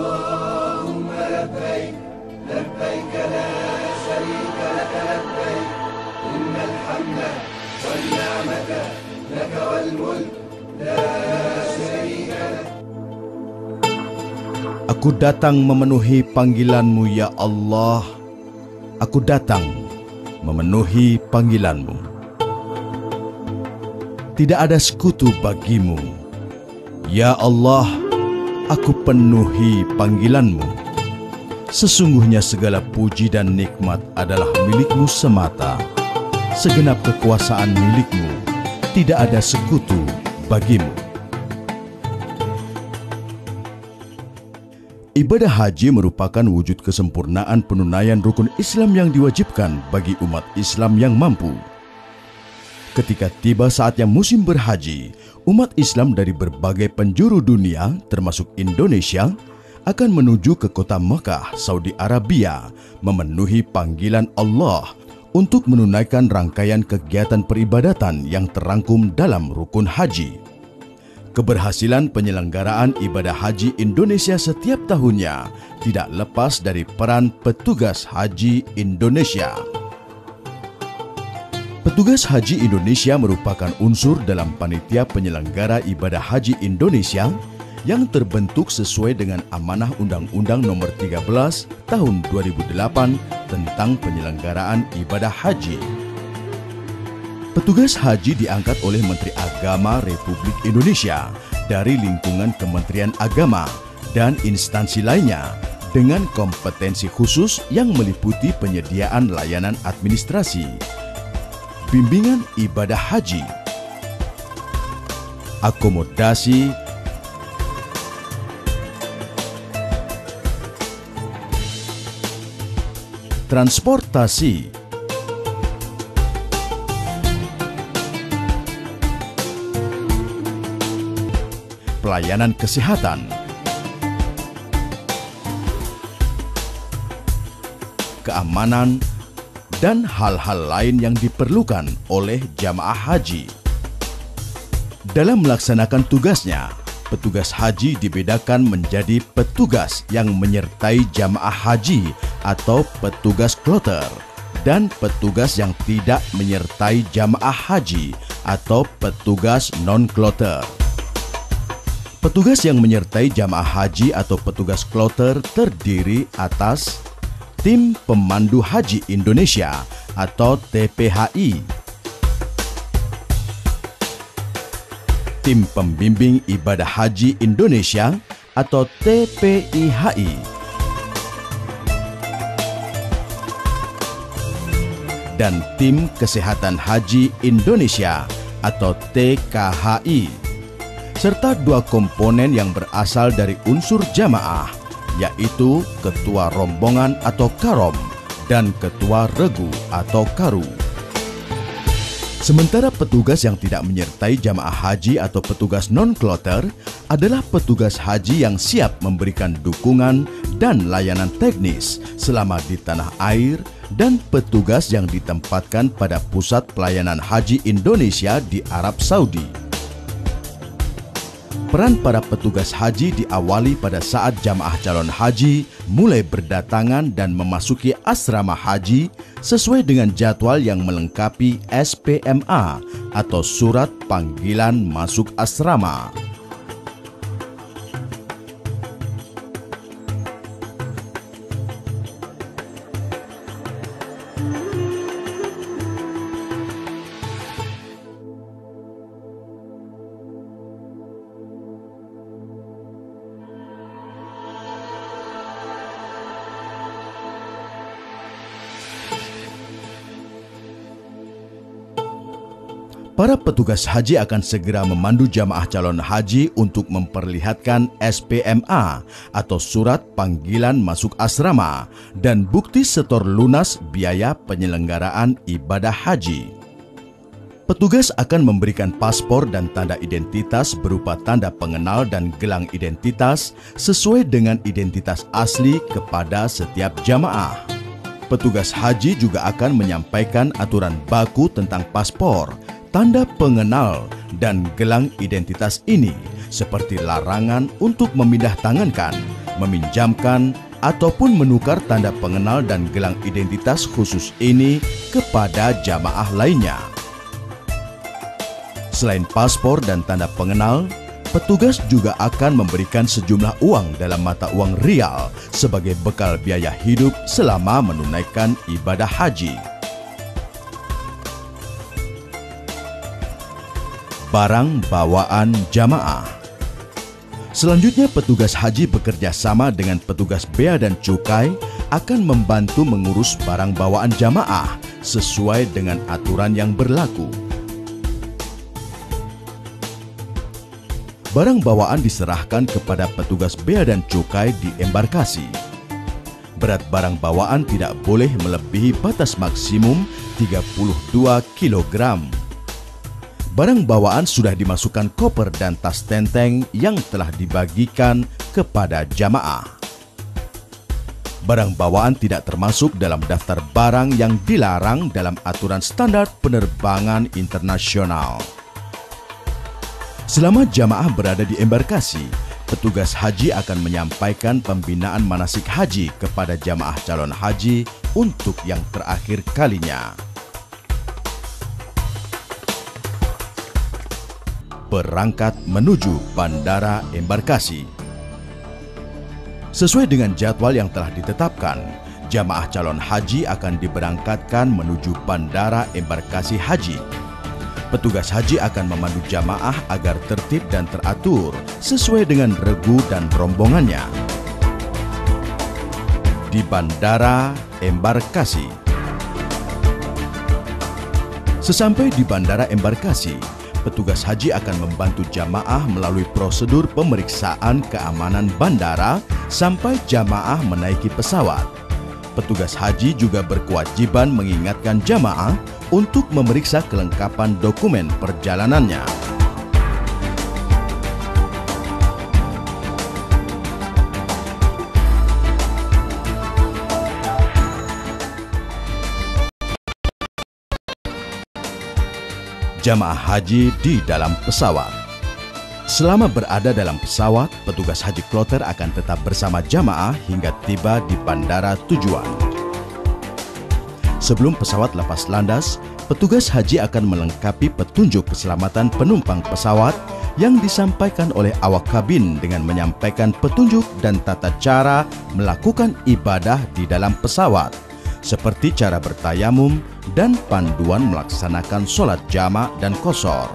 اللهم لبيك لبيك لا شريك لك لبيك إن الحمد والنعمة لك والملك لا شريك لك. Aku datang memenuhi panggilan-Mu ya Allah. Aku datang memenuhi panggilan-Mu. Tidak ada sekutu bagi-Mu. Ya Allah, aku penuhi panggilan-Mu. Sesungguhnya segala puji dan nikmat adalah milik-Mu semata. Segenap kekuasaan milik-Mu. Tidak ada sekutu bagi-Mu. Ibadah haji merupakan wujud kesempurnaan penunaian rukun Islam yang diwajibkan bagi umat Islam yang mampu. Ketika tiba saatnya musim berhaji, umat Islam dari berbagai penjuru dunia, termasuk Indonesia, akan menuju ke kota Mekah, Saudi Arabia, memenuhi panggilan Allah untuk menunaikan rangkaian kegiatan peribadatan yang terangkum dalam rukun haji. Keberhasilan penyelenggaraan ibadah haji Indonesia setiap tahunnya tidak lepas dari peran petugas haji Indonesia. Petugas haji Indonesia merupakan unsur dalam panitia penyelenggara ibadah haji Indonesia yang terbentuk sesuai dengan amanah Undang-Undang Nomor 13 Tahun 2008 tentang penyelenggaraan ibadah haji. Petugas haji diangkat oleh Menteri Agama Republik Indonesia dari lingkungan Kementerian Agama dan instansi lainnya dengan kompetensi khusus yang meliputi penyediaan layanan administrasi, bimbingan ibadah haji, akomodasi, transportasi, pelayanan kesehatan, keamanan, dan hal-hal lain yang diperlukan oleh jamaah haji. Dalam melaksanakan tugasnya, petugas haji dibedakan menjadi petugas yang menyertai jamaah haji atau petugas kloter dan petugas yang tidak menyertai jamaah haji atau petugas non-kloter. Petugas yang menyertai jamaah haji atau petugas kloter terdiri atas Tim Pemandu Haji Indonesia atau TPHI, Tim Pembimbing Ibadah Haji Indonesia atau TPIHI, dan Tim Kesehatan Haji Indonesia atau TKHI, serta dua komponen yang berasal dari unsur jamaah, yaitu Ketua Rombongan atau Karom dan Ketua Regu atau Karu. Sementara petugas yang tidak menyertai jamaah haji atau petugas non-kloter adalah petugas haji yang siap memberikan dukungan dan layanan teknis selama di tanah air dan petugas yang ditempatkan pada Pusat Pelayanan Haji Indonesia di Arab Saudi. Peran para petugas haji diawali pada saat jamaah calon haji mulai berdatangan dan memasuki asrama haji sesuai dengan jadwal yang melengkapi SPMA atau Surat Panggilan Masuk Asrama. Para petugas haji akan segera memandu jamaah calon haji untuk memperlihatkan SPMA atau Surat Panggilan Masuk Asrama dan bukti setor lunas biaya penyelenggaraan ibadah haji. Petugas akan memberikan paspor dan tanda identitas berupa tanda pengenal dan gelang identitas sesuai dengan identitas asli kepada setiap jamaah. Petugas haji juga akan menyampaikan aturan baku tentang paspor, tanda pengenal, dan gelang identitas ini seperti larangan untuk memindah tangankan, meminjamkan, ataupun menukar tanda pengenal dan gelang identitas khusus ini kepada jamaah lainnya. Selain paspor dan tanda pengenal, petugas juga akan memberikan sejumlah uang dalam mata uang rial sebagai bekal biaya hidup selama menunaikan ibadah haji. Barang bawaan jamaah. Selanjutnya, petugas haji bekerja sama dengan petugas bea dan cukai akan membantu mengurus barang bawaan jamaah sesuai dengan aturan yang berlaku. Barang bawaan diserahkan kepada petugas bea dan cukai di embarkasi. Berat barang bawaan tidak boleh melebihi batas maksimum 32 kg. Barang bawaan sudah dimasukkan koper dan tas tenteng yang telah dibagikan kepada jamaah. Barang bawaan tidak termasuk dalam daftar barang yang dilarang dalam aturan standar penerbangan internasional. Selama jamaah berada di embarkasi, petugas haji akan menyampaikan pembinaan manasik haji kepada jamaah calon haji untuk yang terakhir kalinya. Berangkat menuju bandara embarkasi. Sesuai dengan jadwal yang telah ditetapkan, jamaah calon haji akan diberangkatkan menuju bandara embarkasi haji. Petugas haji akan memandu jamaah agar tertib dan teratur sesuai dengan regu dan rombongannya. Di bandara embarkasi. Sesampai di bandara embarkasi, petugas haji akan membantu jamaah melalui prosedur pemeriksaan keamanan bandara sampai jamaah menaiki pesawat. Petugas haji juga berkewajiban mengingatkan jamaah untuk memeriksa kelengkapan dokumen perjalanannya. Jamaah haji di dalam pesawat. Selama berada dalam pesawat, petugas haji kloter akan tetap bersama jamaah hingga tiba di bandara tujuan. Sebelum pesawat lepas landas, petugas haji akan melengkapi petunjuk keselamatan penumpang pesawat yang disampaikan oleh awak kabin dengan menyampaikan petunjuk dan tata cara melakukan ibadah di dalam pesawat, seperti cara bertayamum dan panduan melaksanakan sholat jamak dan qashar.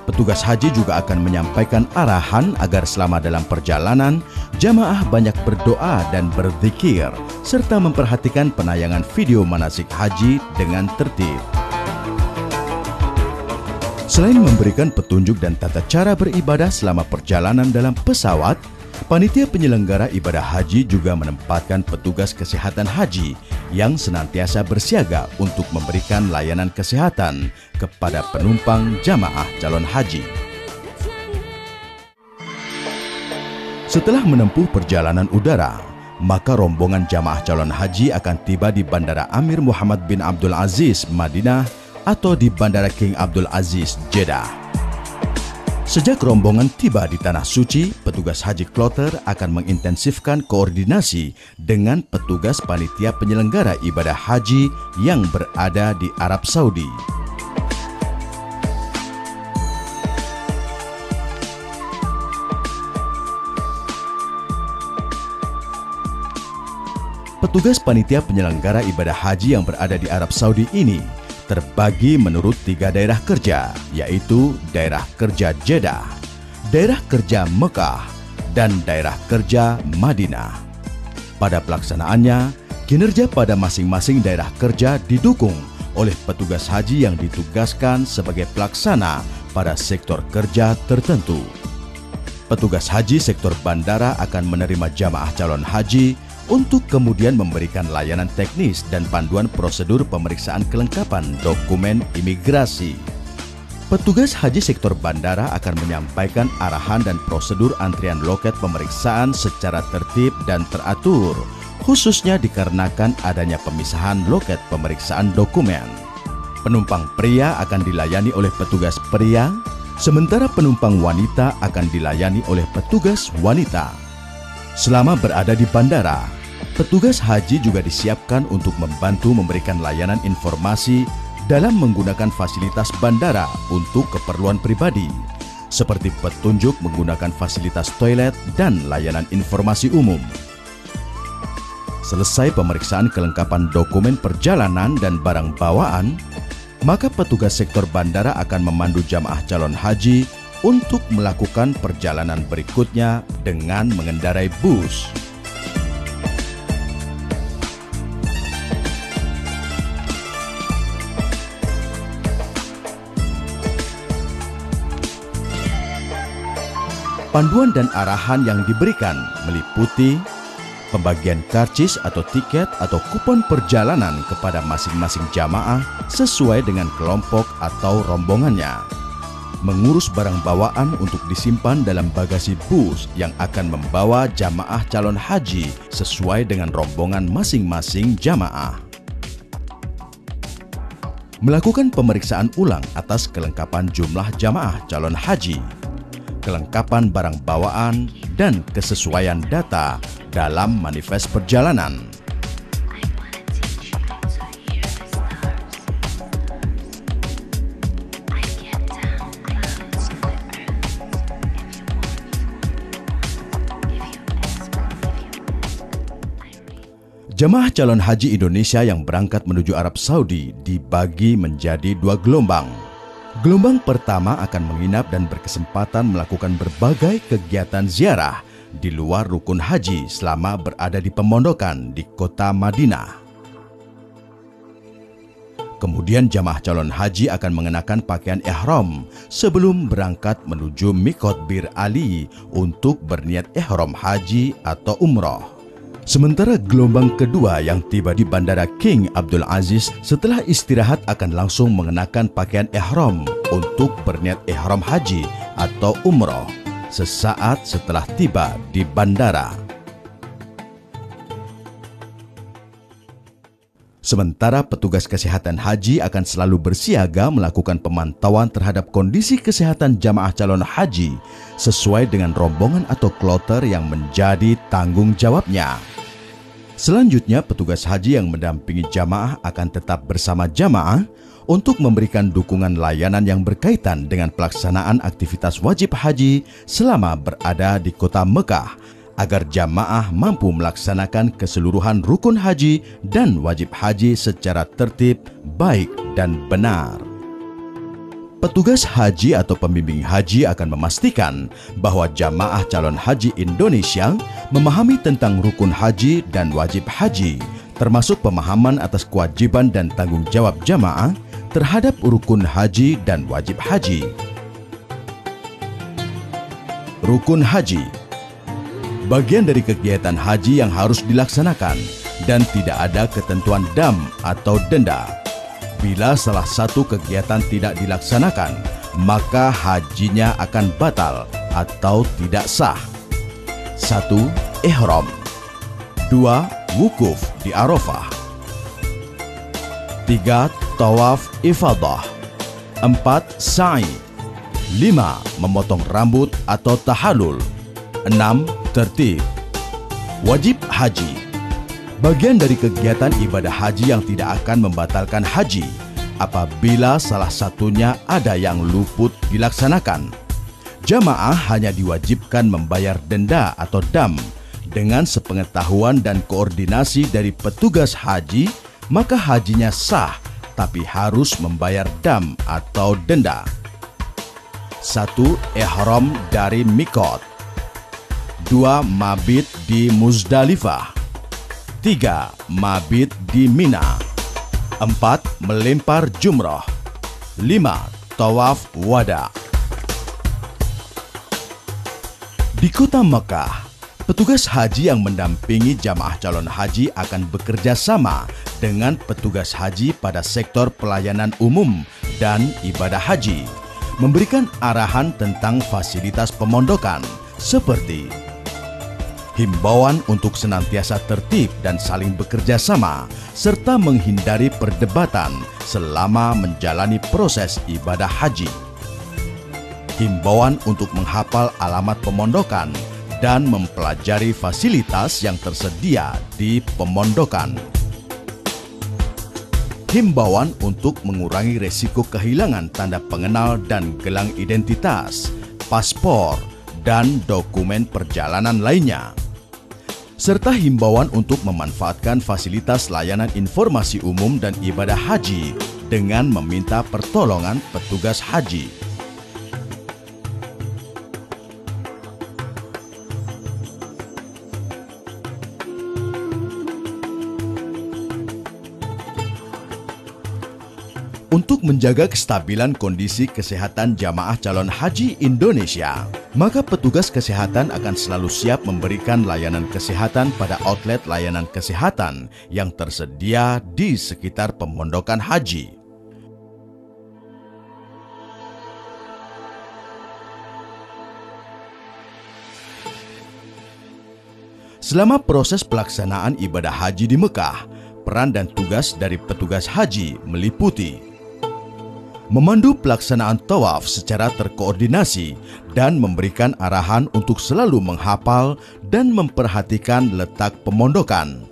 Petugas haji juga akan menyampaikan arahan agar selama dalam perjalanan, jamaah banyak berdoa dan berzikir, serta memperhatikan penayangan video manasik haji dengan tertib. Selain memberikan petunjuk dan tata cara beribadah selama perjalanan dalam pesawat, panitia penyelenggara ibadah haji juga menempatkan petugas kesehatan haji yang senantiasa bersiaga untuk memberikan layanan kesehatan kepada penumpang jamaah calon haji. Setelah menempuh perjalanan udara, maka rombongan jamaah calon haji akan tiba di Bandara Amir Muhammad bin Abdul Aziz, Madinah, atau di Bandara King Abdul Aziz, Jeddah. Sejak rombongan tiba di Tanah Suci, petugas haji kloter akan mengintensifkan koordinasi dengan petugas panitia penyelenggara ibadah haji yang berada di Arab Saudi. Petugas panitia penyelenggara ibadah haji yang berada di Arab Saudi ini terbagi menurut 3 daerah kerja, yaitu daerah kerja Jeddah, daerah kerja Mekah, dan daerah kerja Madinah. Pada pelaksanaannya, kinerja pada masing-masing daerah kerja didukung oleh petugas haji yang ditugaskan sebagai pelaksana pada sektor kerja tertentu. Petugas haji sektor bandara akan menerima jamaah calon haji untuk kemudian memberikan layanan teknis dan panduan prosedur pemeriksaan kelengkapan dokumen imigrasi. Petugas haji sektor bandara akan menyampaikan arahan dan prosedur antrian loket pemeriksaan secara tertib dan teratur, khususnya dikarenakan adanya pemisahan loket pemeriksaan dokumen. Penumpang pria akan dilayani oleh petugas pria, sementara penumpang wanita akan dilayani oleh petugas wanita. Selama berada di bandara, petugas haji juga disiapkan untuk membantu memberikan layanan informasi dalam menggunakan fasilitas bandara untuk keperluan pribadi, seperti petunjuk menggunakan fasilitas toilet dan layanan informasi umum. Selesai pemeriksaan kelengkapan dokumen perjalanan dan barang bawaan, maka petugas sektor bandara akan memandu jamaah calon haji untuk melakukan perjalanan berikutnya dengan mengendarai bus. Panduan dan arahan yang diberikan meliputi pembagian karcis atau tiket atau kupon perjalanan kepada masing-masing jamaah sesuai dengan kelompok atau rombongannya. Mengurus barang bawaan untuk disimpan dalam bagasi bus yang akan membawa jamaah calon haji sesuai dengan rombongan masing-masing jamaah. Melakukan pemeriksaan ulang atas kelengkapan jumlah jamaah calon haji, kelengkapan barang bawaan, dan kesesuaian data dalam manifest perjalanan. Jemaah calon haji Indonesia yang berangkat menuju Arab Saudi dibagi menjadi 2 gelombang. Gelombang pertama akan menginap dan berkesempatan melakukan berbagai kegiatan ziarah di luar rukun haji selama berada di pemondokan di kota Madinah. Kemudian jamaah calon haji akan mengenakan pakaian ihram sebelum berangkat menuju Miqat Bir Ali untuk berniat ihram haji atau umroh. Sementara gelombang kedua yang tiba di Bandara King Abdul Aziz setelah istirahat akan langsung mengenakan pakaian ihram untuk berniat ihram haji atau umroh sesaat setelah tiba di bandara. Sementara petugas kesehatan haji akan selalu bersiaga melakukan pemantauan terhadap kondisi kesehatan jamaah calon haji sesuai dengan rombongan atau kloter yang menjadi tanggung jawabnya. Selanjutnya, petugas haji yang mendampingi jamaah akan tetap bersama jamaah untuk memberikan dukungan layanan yang berkaitan dengan pelaksanaan aktivitas wajib haji selama berada di kota Mekah, agar jamaah mampu melaksanakan keseluruhan rukun haji dan wajib haji secara tertib, baik, dan benar. Petugas haji atau pembimbing haji akan memastikan bahwa jamaah calon haji Indonesia memahami tentang rukun haji dan wajib haji, termasuk pemahaman atas kewajiban dan tanggung jawab jamaah terhadap rukun haji dan wajib haji. Rukun haji bagian dari kegiatan haji yang harus dilaksanakan dan tidak ada ketentuan dam atau denda. Bila salah satu kegiatan tidak dilaksanakan, maka hajinya akan batal atau tidak sah. 1. Ihram. 2. Wukuf di Arafah. 3. Tawaf ifadah. 4. Sa'i. 5. Memotong rambut atau tahalul. 6. Tertib. Wajib haji bagian dari kegiatan ibadah haji yang tidak akan membatalkan haji apabila salah satunya ada yang luput dilaksanakan. Jamaah hanya diwajibkan membayar denda atau dam dengan sepengetahuan dan koordinasi dari petugas haji, maka hajinya sah tapi harus membayar dam atau denda. 1. Ihram dari Miqat. 2. Mabit di Muzdalifah. 3. Mabit di Mina. 4. Melempar jumrah. 5. Tawaf wada. Di kota Mekah, petugas haji yang mendampingi jamaah calon haji akan bekerja sama dengan petugas haji pada sektor pelayanan umum dan ibadah haji, memberikan arahan tentang fasilitas pemondokan seperti himbauan untuk senantiasa tertib dan saling bekerja sama, serta menghindari perdebatan selama menjalani proses ibadah haji. Himbauan untuk menghafal alamat pemondokan dan mempelajari fasilitas yang tersedia di pemondokan. Himbauan untuk mengurangi resiko kehilangan tanda pengenal dan gelang identitas, paspor, dan dokumen perjalanan lainnya. Serta himbauan untuk memanfaatkan fasilitas layanan informasi umum dan ibadah haji dengan meminta pertolongan petugas haji. Untuk menjaga kestabilan kondisi kesehatan jamaah calon haji Indonesia, maka petugas kesehatan akan selalu siap memberikan layanan kesehatan pada outlet layanan kesehatan yang tersedia di sekitar pemondokan haji. Selama proses pelaksanaan ibadah haji di Mekah, peran dan tugas dari petugas haji meliputi memandu pelaksanaan tawaf secara terkoordinasi dan memberikan arahan untuk selalu menghafal dan memperhatikan letak pemondokan.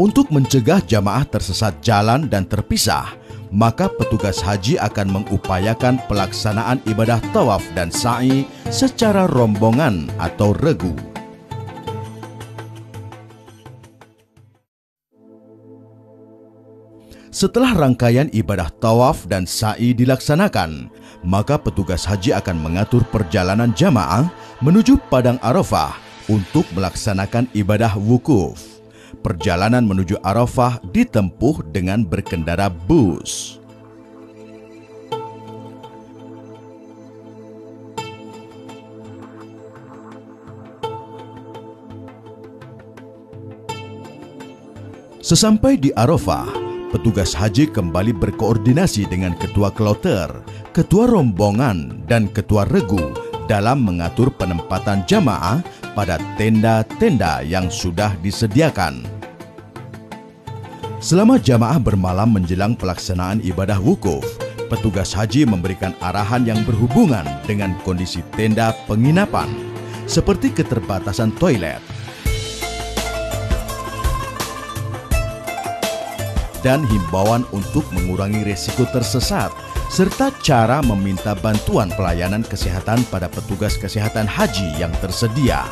Untuk mencegah jamaah tersesat jalan dan terpisah, maka petugas haji akan mengupayakan pelaksanaan ibadah tawaf dan sa'i secara rombongan atau regu. Setelah rangkaian ibadah tawaf dan sa'i dilaksanakan, maka petugas haji akan mengatur perjalanan jamaah menuju Padang Arafah untuk melaksanakan ibadah wukuf. Perjalanan menuju Arafah ditempuh dengan berkendara bus. Sesampai di Arafah, petugas haji kembali berkoordinasi dengan ketua kloter, ketua rombongan, dan ketua regu dalam mengatur penempatan jamaah pada tenda-tenda yang sudah disediakan. Selama jamaah bermalam menjelang pelaksanaan ibadah wukuf, petugas haji memberikan arahan yang berhubungan dengan kondisi tenda penginapan, seperti keterbatasan toilet, dan himbauan untuk mengurangi resiko tersesat, serta cara meminta bantuan pelayanan kesehatan pada petugas kesehatan haji yang tersedia.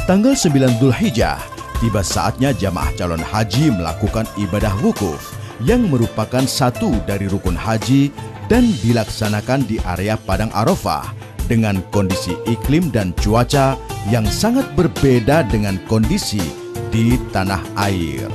Tanggal 9 Dzulhijjah, tiba saatnya jamaah calon haji melakukan ibadah wukuf yang merupakan satu dari rukun haji dan dilaksanakan di area Padang Arafah dengan kondisi iklim dan cuaca yang sangat berbeda dengan kondisi di tanah air.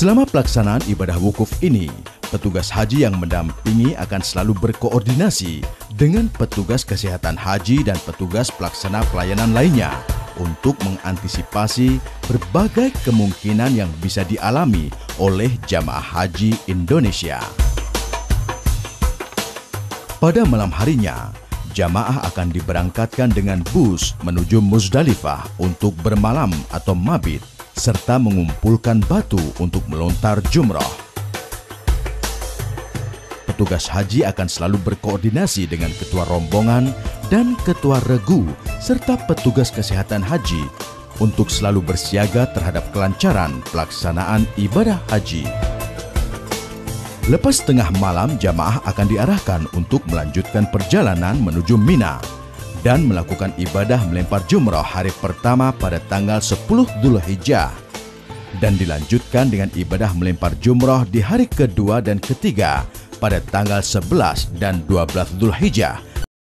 Selama pelaksanaan ibadah wukuf ini, petugas haji yang mendampingi akan selalu berkoordinasi dengan petugas kesehatan haji dan petugas pelaksana pelayanan lainnya untuk mengantisipasi berbagai kemungkinan yang bisa dialami oleh jamaah haji Indonesia. Pada malam harinya, jamaah akan diberangkatkan dengan bus menuju Muzdalifah untuk bermalam atau mabit, serta mengumpulkan batu untuk melontar jumrah. Petugas haji akan selalu berkoordinasi dengan ketua rombongan dan ketua regu serta petugas kesehatan haji untuk selalu bersiaga terhadap kelancaran pelaksanaan ibadah haji. Lepas tengah malam, jamaah akan diarahkan untuk melanjutkan perjalanan menuju Mina dan melakukan ibadah melempar jumrah hari pertama pada tanggal 10 Dzulhijjah dan dilanjutkan dengan ibadah melempar jumrah di hari kedua dan ketiga pada tanggal 11 dan 12 Dzulhijjah